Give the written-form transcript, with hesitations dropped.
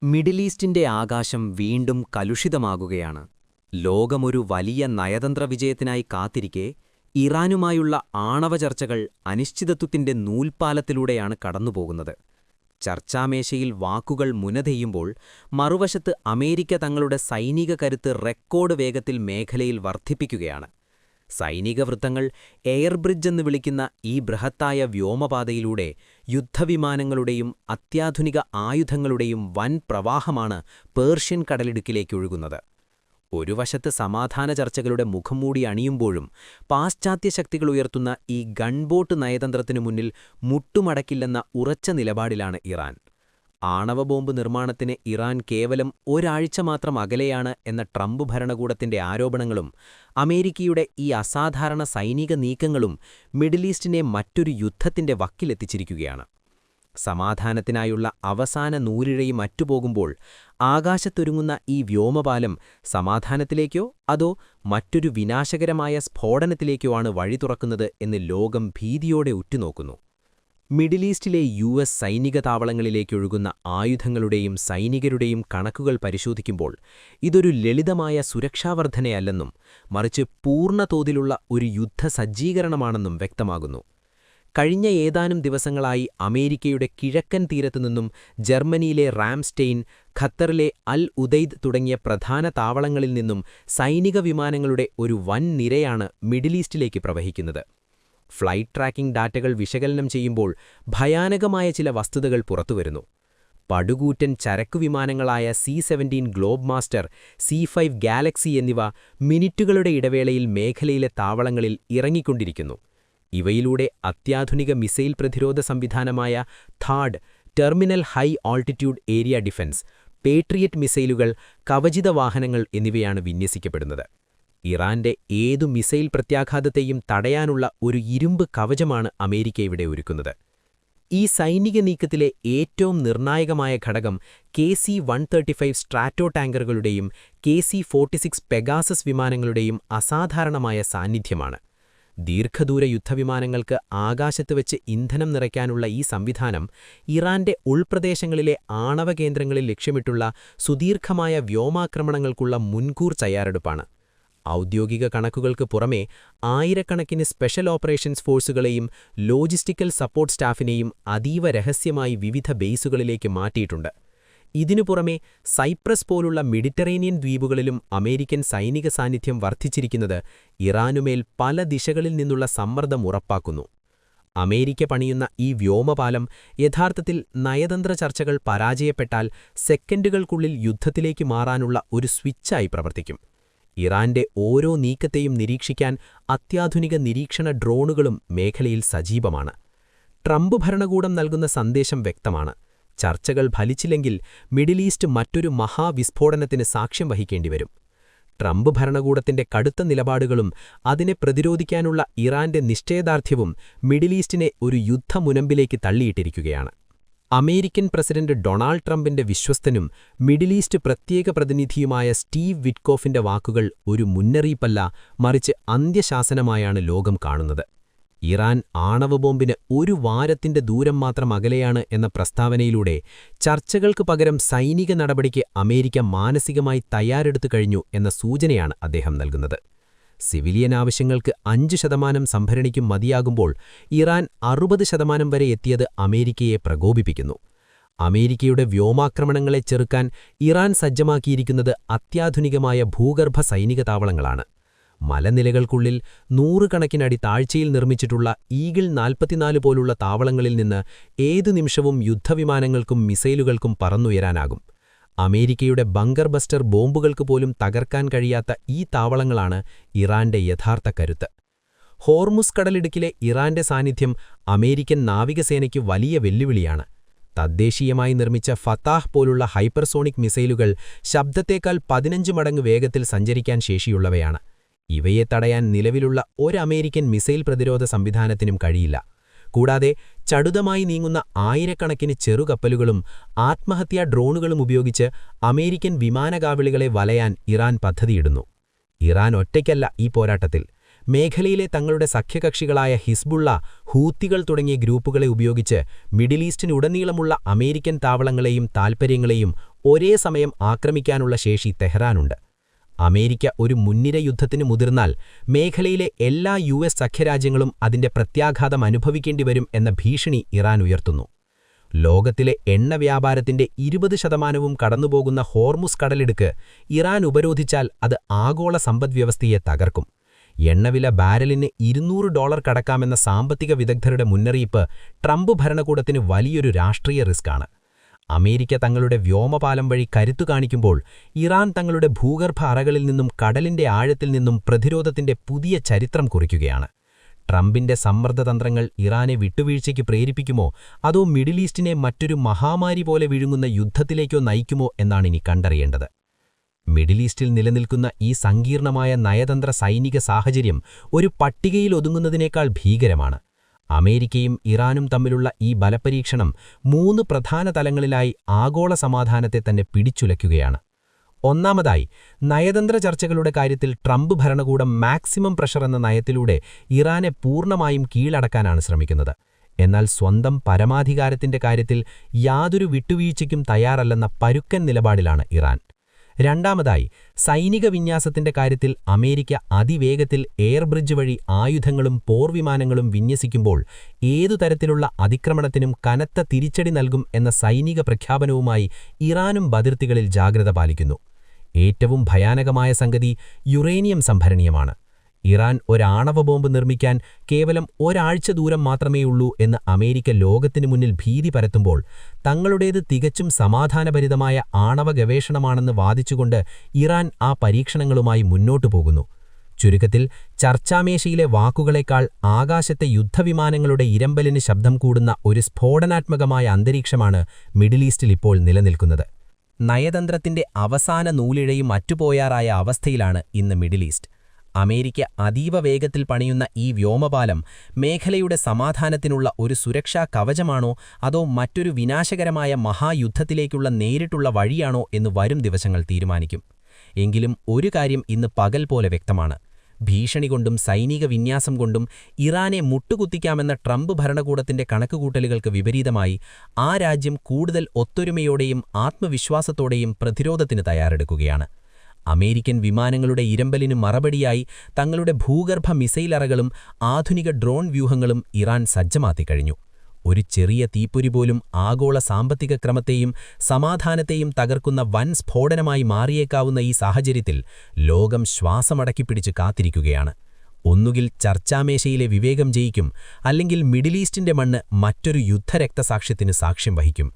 Middle ഈസ്റ്റിന്റെ ആകാശം വീണ്ടും കലുഷിതമാകുകയാണ്. ലോകമൊരു വലിയ നയതന്ത്ര വിജയത്തിനായി കാത്തിരിക്കെ ഇറാനുമായുള്ള ആണവ ചർച്ചകൾ അനിശ്ചിതത്വത്തിന്റെ നൂൽപ്പാലത്തിലൂടെയാണ് കടന്നുപോകുന്നത്. ചർച്ചാമേശയിൽ വാക്കുകൾ മുനതെയ്യുമ്പോൾ മറുവശത്ത് അമേരിക്ക തങ്ങളുടെ സൈനിക കരുത്ത് റെക്കോർഡ് വേഗത്തിൽ മേഖലയിൽ വർദ്ധിപ്പിക്കുകയാണ്. സൈനിക വൃത്തങ്ങൾ എയർബ്രിഡ്ജ് എന്ന് വിളിക്കുന്ന ഈ ബൃഹത്തായ വ്യോമപാതയിലൂടെ യുദ്ധവിമാനങ്ങളുടെയും അത്യാധുനിക ആയുധങ്ങളുടെയും വൻ പ്രവാഹമാണ് പേർഷ്യൻ കടലിടുക്കിലേക്കൊഴുകുന്നത്. ഒരു വശത്ത് സമാധാന ചർച്ചകളുടെ മുഖംമൂടി അണിയുമ്പോഴും പാശ്ചാത്യ ശക്തികൾ ഉയർത്തുന്ന ഈ ഗൺബോട്ട് നയതന്ത്രത്തിനു മുന്നിൽ മുട്ടുമടക്കില്ലെന്ന ഉറച്ച നിലപാടിലാണ് ഇറാൻ. ആണവ ബോംബ് നിർമ്മാണത്തിന് ഇറാൻ കേവലം ഒരാഴ്ച മാത്രം അകലെയാണ് എന്ന ട്രംപ് ഭരണകൂടത്തിന്റെ ആരോപണങ്ങളും അമേരിക്കയുടെ ഈ അസാധാരണ സൈനിക നീക്കങ്ങളും മിഡിൽ ഈസ്റ്റിനെ മറ്റൊരു യുദ്ധത്തിന്റെ വക്കിലെത്തിച്ചിരിക്കുകയാണ്. സമാധാനത്തിനായുള്ള അവസാന നൂലിഴയും അറ്റുപോകുമ്പോൾ ആകാശത്തൊരുങ്ങുന്ന ഈ വ്യോമപാലം സമാധാനത്തിലേക്കോ അതോ മറ്റൊരു വിനാശകരമായ സ്ഫോടനത്തിലേക്കോ ആണ് വഴി തുറക്കുന്നത് എന്ന് ലോകം ഭീതിയോടെ ഉറ്റുനോക്കുന്നു. മിഡിൽ ഈസ്റ്റിലെ യുഎസ് സൈനിക താവളങ്ങളിലേക്കൊഴുകുന്ന ആയുധങ്ങളുടെയും സൈനികരുടെയും കണക്കുകൾ പരിശോധിക്കുമ്പോൾ ഇതൊരു ലളിതമായ സുരക്ഷാവർദ്ധനയല്ലെന്നും മറിച്ച് പൂർണ്ണതോതിലുള്ള ഒരു യുദ്ധസജ്ജീകരണമാണെന്നും വ്യക്തമാകുന്നു. കഴിഞ്ഞ ഏതാനും ദിവസങ്ങളായി അമേരിക്കയുടെ കിഴക്കൻ തീരത്തുനിന്നും ജർമ്മനിയിലെ റാംസ്റ്റെയിൻ, ഖത്തറിലെ അൽ ഉദൈദ് തുടങ്ങിയ പ്രധാന താവളങ്ങളിൽ നിന്നും സൈനിക വിമാനങ്ങളുടെ ഒരു വൻ നിരയാണ് മിഡിൽ ഈസ്റ്റിലേക്ക് പ്രവഹിക്കുന്നത്. ഫ്ലൈറ്റ് ട്രാക്കിംഗ് ഡാറ്റകൾ വിശകലനം ചെയ്യുമ്പോൾ ഭയാനകമായ ചില വസ്തുതകൾ പുറത്തുവരുന്നു. പടുകൂറ്റൻ ചരക്കുവിമാനങ്ങളായ C-17 globe master, C-5 Galaxy എന്നിവ മിനിറ്റുകളുടെ ഇടവേളയിൽ മേഖലയിലെ താവളങ്ങളിൽ ഇറങ്ങിക്കൊണ്ടിരിക്കുന്നു. ഇവയിലൂടെ അത്യാധുനിക മിസൈൽ പ്രതിരോധ സംവിധാനമായ THAAD terminal high altitude area defence, patriot മിസൈലുകൾ, കവചിത വാഹനങ്ങൾ എന്നിവയാണ് വിന്യസിക്കപ്പെടുന്നത്. ഇറാന്റെ ഏതു മിസൈൽ പ്രത്യാഘാതത്തെയും തടയാനുള്ള ഒരു ഇരുമ്പ് കവചമാണ് അമേരിക്ക ഇവിടെ ഒരുക്കുന്നത്. ഈ സൈനിക നീക്കത്തിലെ ഏറ്റവും നിർണായകമായ ഘടകം KC-135 സ്ട്രാറ്റോ ടാങ്കറുകളുടെയും KC-46 പെഗാസസ് വിമാനങ്ങളുടെയും അസാധാരണമായ സാന്നിധ്യമാണ്. ദീർഘദൂര യുദ്ധവിമാനങ്ങൾക്ക് ആകാശത്ത് വെച്ച് ഇന്ധനം നിറയ്ക്കാനുള്ള ഈ സംവിധാനം ഇറാന്റെ ഉൾപ്രദേശങ്ങളിലെ ആണവ കേന്ദ്രങ്ങളിൽ ലക്ഷ്യമിട്ടുള്ള സുദീർഘമായ വ്യോമാക്രമണങ്ങൾക്കുള്ള മുൻകൂർ തയ്യാറെടുപ്പാണ്. ഔദ്യോഗിക കണക്കുകൾക്ക് പുറമെ ആയിരക്കണക്കിന് സ്പെഷ്യൽ ഓപ്പറേഷൻസ് ഫോഴ്സുകളെയും ലോജിസ്റ്റിക്കൽ സപ്പോർട്ട് സ്റ്റാഫിനെയും അതീവ രഹസ്യമായി വിവിധ ബേസുകളിലേക്ക് മാറ്റിയിട്ടുണ്ട്. ഇതിനു പുറമെ സൈപ്രസ് പോലുള്ള മെഡിറ്ററേനിയൻ ദ്വീപുകളിലും അമേരിക്കൻ സൈനിക സാന്നിധ്യം വർദ്ധിച്ചിരിക്കുന്നത് ഇറാനുമേൽ പല ദിശകളിൽ നിന്നുള്ള സമ്മർദ്ദം ഉറപ്പാക്കുന്നു. അമേരിക്ക പണിയുന്ന ഈ വ്യോമപാലം യഥാർത്ഥത്തിൽ നയതന്ത്ര ചർച്ചകൾ പരാജയപ്പെട്ടാൽ സെക്കൻഡുകൾക്കുള്ളിൽ യുദ്ധത്തിലേക്ക് മാറാനുള്ള ഒരു സ്വിച്ചായി പ്രവർത്തിക്കും. ഇറാന്റെ ഓരോ നീക്കത്തെയും നിരീക്ഷിക്കാൻ അത്യാധുനിക നിരീക്ഷണ ഡ്രോണുകളും മേഖലയിൽ സജീവമാണ്. ട്രംപ് ഭരണകൂടം നൽകുന്ന സന്ദേശം വ്യക്തമാണ്. ചർച്ചകൾ ഫലിച്ചില്ലെങ്കിൽ മിഡിൽ ഈസ്റ്റ് മറ്റൊരു മഹാവിസ്ഫോടനത്തിന് സാക്ഷ്യം വഹിക്കേണ്ടിവരും. ട്രംപ് ഭരണകൂടത്തിന്റെ കടുത്ത നിലപാടുകളും അതിനെ പ്രതിരോധിക്കാനുള്ള ഇറാന്റെ നിശ്ചയദാർഢ്യവും മിഡിൽ ഈസ്റ്റിനെ ഒരു യുദ്ധമുനമ്പിലേക്ക് തള്ളിയിട്ടിരിക്കുകയാണ്. അമേരിക്കൻ പ്രസിഡന്റ് ഡൊണാൾഡ് ട്രംപിന്റെ വിശ്വസ്തനും മിഡിൽ ഈസ്റ്റ് പ്രത്യേക പ്രതിനിധിയുമായ സ്റ്റീവ് വിറ്റ്കോഫിന്റെ വാക്കുകൾ ഒരു മുന്നറിയിപ്പല്ല, മറിച്ച് അന്ത്യശാസനമായാണ് ലോകം കാണുന്നത്. ഇറാൻ ആണവ ബോംബിന് ഒരു വാരത്തിന്റെ ദൂരം മാത്രം അകലെയാണ് എന്ന പ്രസ്താവനയിലൂടെ ചർച്ചകൾക്ക് പകരം സൈനിക നടപടിക്ക് അമേരിക്ക മാനസികമായി തയ്യാറെടുത്തു കഴിഞ്ഞു എന്ന സൂചനയാണ് അദ്ദേഹം നൽകുന്നത്. സിവിലിയൻ ആവശ്യങ്ങൾക്ക് 5% സംഭരണിക്കും മതിയാകുമ്പോൾ ഇറാൻ 60% വരെ എത്തിയത് അമേരിക്കയെ പ്രകോപിപ്പിക്കുന്നു. അമേരിക്കയുടെ വ്യോമാക്രമണങ്ങളെ ചെറുക്കാൻ ഇറാൻ സജ്ജമാക്കിയിരിക്കുന്നത് അത്യാധുനികമായ ഭൂഗർഭ സൈനിക താവളങ്ങളാണ്. മലനിലകൾക്കുള്ളിൽ 100 കണക്കിനടി താഴ്ചയിൽ നിർമ്മിച്ചിട്ടുള്ള ഈഗിൾ 44 പോലുള്ള താവളങ്ങളിൽ നിന്ന് ഏതു നിമിഷവും യുദ്ധവിമാനങ്ങൾക്കും മിസൈലുകൾക്കും പറന്നുയരാനാകും. അമേരിക്കയുടെ ബങ്കർ ബസ്റ്റർ ബോംബുകൾക്ക് പോലും തകർക്കാൻ കഴിയാത്ത ഈ താവളങ്ങളാണ് ഇറാന്റെ യഥാർത്ഥ കരുത്ത്. ഹോർമുസ് കടലിടുക്കിലെ ഇറാന്റെ സാന്നിധ്യം അമേരിക്കൻ നാവികസേനയ്ക്ക് വലിയ വെല്ലുവിളിയാണ്. തദ്ദേശീയമായി നിർമ്മിച്ച ഫതാഹ് പോലുള്ള ഹൈപ്പർസോണിക് മിസൈലുകൾ ശബ്ദത്തേക്കാൾ 15 മടങ്ങ് വേഗത്തിൽ സഞ്ചരിക്കാൻ ശേഷിയുള്ളവയാണ്. ഇവയെ തടയാൻ നിലവിലുള്ള ഒരു അമേരിക്കൻ മിസൈൽ പ്രതിരോധ സംവിധാനത്തിനും കഴിയില്ല. കൂടാതെ ചടുതമായി നീങ്ങുന്ന ആയിരക്കണക്കിന് ചെറുകപ്പലുകളും ആത്മഹത്യാ ഡ്രോണുകളും ഉപയോഗിച്ച് അമേരിക്കൻ വിമാനകാവളികളെ വലയാൻ ഇറാൻ പദ്ധതിയിടുന്നു. ഇറാൻ ഒറ്റയ്ക്കല്ല ഈ പോരാട്ടത്തിൽ. മേഖലയിലെ തങ്ങളുടെ സഖ്യകക്ഷികളായ ഹിസ്ബുള്ള, ഹൂത്തികൾ തുടങ്ങിയ ഗ്രൂപ്പുകളെ ഉപയോഗിച്ച് മിഡിൽ ഈസ്റ്റിനുടനീളമുള്ള അമേരിക്കൻ താവളങ്ങളെയും താൽപ്പര്യങ്ങളെയും ഒരേ സമയം ആക്രമിക്കാനുള്ള ശേഷി തെഹ്റാനുണ്ട്. അമേരിക്ക ഒരു മുൻനിര യുദ്ധത്തിന് മുതിർന്നാൽ മേഖലയിലെ എല്ലാ US സഖ്യരാജ്യങ്ങളും അതിന്റെ പ്രത്യാഘാതം അനുഭവിക്കേണ്ടിവരും എന്ന ഭീഷണി ഇറാൻ ഉയർത്തുന്നു. ലോകത്തിലെ എണ്ണ വ്യാപാരത്തിന്റെ 20% കടന്നുപോകുന്ന ഹോർമുസ് കടലിടുക്ക് ഇറാൻ ഉപരോധിച്ചാൽ അത് ആഗോള സമ്പദ്വ്യവസ്ഥയെ തകർക്കും. എണ്ണവില ബാരലിന് $200 കടക്കാമെന്ന സാമ്പത്തിക വിദഗ്ധരുടെ മുന്നറിയിപ്പ് ട്രംപ് ഭരണകൂടത്തിന് വലിയൊരു രാഷ്ട്രീയ റിസ്ക്കാണ്. അമേരിക്ക തങ്ങളുടെ വ്യോമപാലം വഴി കരുത്തു കാണിക്കുമ്പോൾ ഇറാൻ തങ്ങളുടെ ഭൂഗർഭ അറകളിൽ നിന്നും കടലിന്റെ ആഴത്തിൽ നിന്നും പ്രതിരോധത്തിന്റെ പുതിയ ചരിത്രം കുറിക്കുകയാണ്. ട്രംപിന്റെ സമ്മർദ്ദതന്ത്രങ്ങൾ ഇറാനെ വിട്ടുവീഴ്ചയ്ക്ക് പ്രേരിപ്പിക്കുമോ അതോ മിഡിൽ ഈസ്റ്റിനെ മറ്റൊരു മഹാമാരി പോലെ വിഴുങ്ങുന്ന യുദ്ധത്തിലേക്കോ നയിക്കുമോ എന്നാണ് ഇനി കണ്ടറിയേണ്ടത്. മിഡിൽ ഈസ്റ്റിൽ നിലനിൽക്കുന്ന ഈ സങ്കീർണമായ നയതന്ത്ര സൈനിക സാഹചര്യം ഒരു പട്ടികയിൽ ഒതുങ്ങുന്നതിനേക്കാൾ ഭീകരമാണ്. അമേരിക്കയും ഇറാനും തമ്മിലുള്ള ഈ ബലപരീക്ഷണം 3 പ്രധാന തലങ്ങളിലായി ആഗോള സമാധാനത്തെ തന്നെ പിടിച്ചുലയ്ക്കുകയാണ്. ഒന്നാമതായി, നയതന്ത്ര ചർച്ചകളുടെ കാര്യത്തിൽ ട്രംപ് ഭരണകൂടം മാക്സിമം പ്രഷർ എന്ന നയത്തിലൂടെ ഇറാനെ പൂർണ്ണമായും കീഴടക്കാനാണ് ശ്രമിക്കുന്നത്. എന്നാൽ സ്വന്തം പരമാധികാരത്തിന്റെ കാര്യത്തിൽ യാതൊരു വിട്ടുവീഴ്ചയ്ക്കും തയ്യാറല്ലെന്ന പരുക്കൻ നിലപാടിലാണ് ഇറാൻ. രണ്ടാമതായി, സൈനിക വിന്യാസത്തിന്റെ കാര്യത്തിൽ അമേരിക്ക അതിവേഗത്തിൽ എയർ ബ്രിഡ്ജ് വഴി ആയുധങ്ങളും പോർവിമാനങ്ങളും വിന്യസിക്കുമ്പോൾ ഏതു തരത്തിലുള്ള അതിക്രമണത്തിനും കനത്ത തിരിച്ചടി നൽകും എന്ന സൈനിക പ്രഖ്യാപനവുമായി ഇറാനും ബദിർത്തികളിൽ ജാഗ്രത പാലിക്കുന്നു. ഏറ്റവും ഭയാനകമായ സംഗതി യുറേനിയം സംഭരണീയമാണ്. ഇറാൻ ഒരാണവ ബോംബ് നിർമ്മിക്കാൻ കേവലം ഒരാഴ്ച ദൂരം മാത്രമേയുള്ളൂ എന്ന് അമേരിക്ക ലോകത്തിനു മുന്നിൽ ഭീതി പരത്തുമ്പോൾ തങ്ങളുടേത് തികച്ചും സമാധാനഭരിതമായ ആണവ ഗവേഷണമാണെന്ന് വാദിച്ചുകൊണ്ട് ഇറാൻ ആ പരീക്ഷണങ്ങളുമായി മുന്നോട്ടു പോകുന്നു. ചുരുക്കത്തിൽ, ചർച്ചാമേശയിലെ വാക്കുകളേക്കാൾ ആകാശത്തെ യുദ്ധവിമാനങ്ങളുടെ ഇരമ്പലിന് ശബ്ദം കൂടുന്ന ഒരു സ്ഫോടനാത്മകമായ അന്തരീക്ഷമാണ് മിഡിൽ ഈസ്റ്റിൽ ഇപ്പോൾ നിലനിൽക്കുന്നത്. നയതന്ത്രത്തിന്റെ അവസാന നൂലിഴയും അറ്റുപോയാറായ അവസ്ഥയിലാണ് ഇന്ന് മിഡിൽ ഈസ്റ്റ്. അമേരിക്ക അതീവ വേഗത്തിൽ പണിയുന്ന ഈ വ്യോമപാലം മേഖലയുടെ സമാധാനത്തിനുള്ള ഒരു സുരക്ഷാ കവചമാണോ അതോ മറ്റൊരു വിനാശകരമായ മഹായുദ്ധത്തിലേക്കുള്ള നേരിട്ടുള്ള വഴിയാണോ എന്ന് വരും ദിവസങ്ങൾ തീരുമാനിക്കും. എങ്കിലും ഒരു കാര്യം ഇന്ന് പകൽ പോലെ വ്യക്തമാണ്. ഭീഷണി കൊണ്ടും സൈനിക വിന്യാസം കൊണ്ടും ഇറാനെ മുട്ടുകുത്തിക്കാമെന്ന ട്രംപ് ഭരണകൂടത്തിന്റെ കണക്കുകൂട്ടലുകൾക്ക് വിപരീതമായി ആ രാജ്യം കൂടുതൽ ഒത്തൊരുമയോടെയും ആത്മവിശ്വാസത്തോടെയും പ്രതിരോധത്തിന് തയ്യാറെടുക്കുകയാണ്. അമേരിക്കൻ വിമാനങ്ങളുടെ ഇരമ്പലിന് മറുപടിയായി തങ്ങളുടെ ഭൂഗർഭ മിസൈലറകളും ആധുനിക ഡ്രോൺ വ്യൂഹങ്ങളും ഇറാൻ സജ്ജമാക്കിക്കഴിഞ്ഞു. ഒരു ചെറിയ തീപ്പൊരി പോലും ആഗോള സാമ്പത്തിക ക്രമത്തെയും സമാധാനത്തെയും തകർക്കുന്ന വൻ സ്ഫോടനമായി മാറിയേക്കാവുന്ന ഈ സാഹചര്യത്തിൽ ലോകം ശ്വാസമടക്കിപ്പിടിച്ച് കാത്തിരിക്കുകയാണ്. ഒന്നുകിൽ ചർച്ചാമേശയിലെ വിവേകം ജയിക്കും, അല്ലെങ്കിൽ മിഡിൽ ഈസ്റ്റിന്റെ മണ്ണ് മറ്റൊരു യുദ്ധരക്തസാക്ഷ്യത്തിന് സാക്ഷ്യം വഹിക്കും.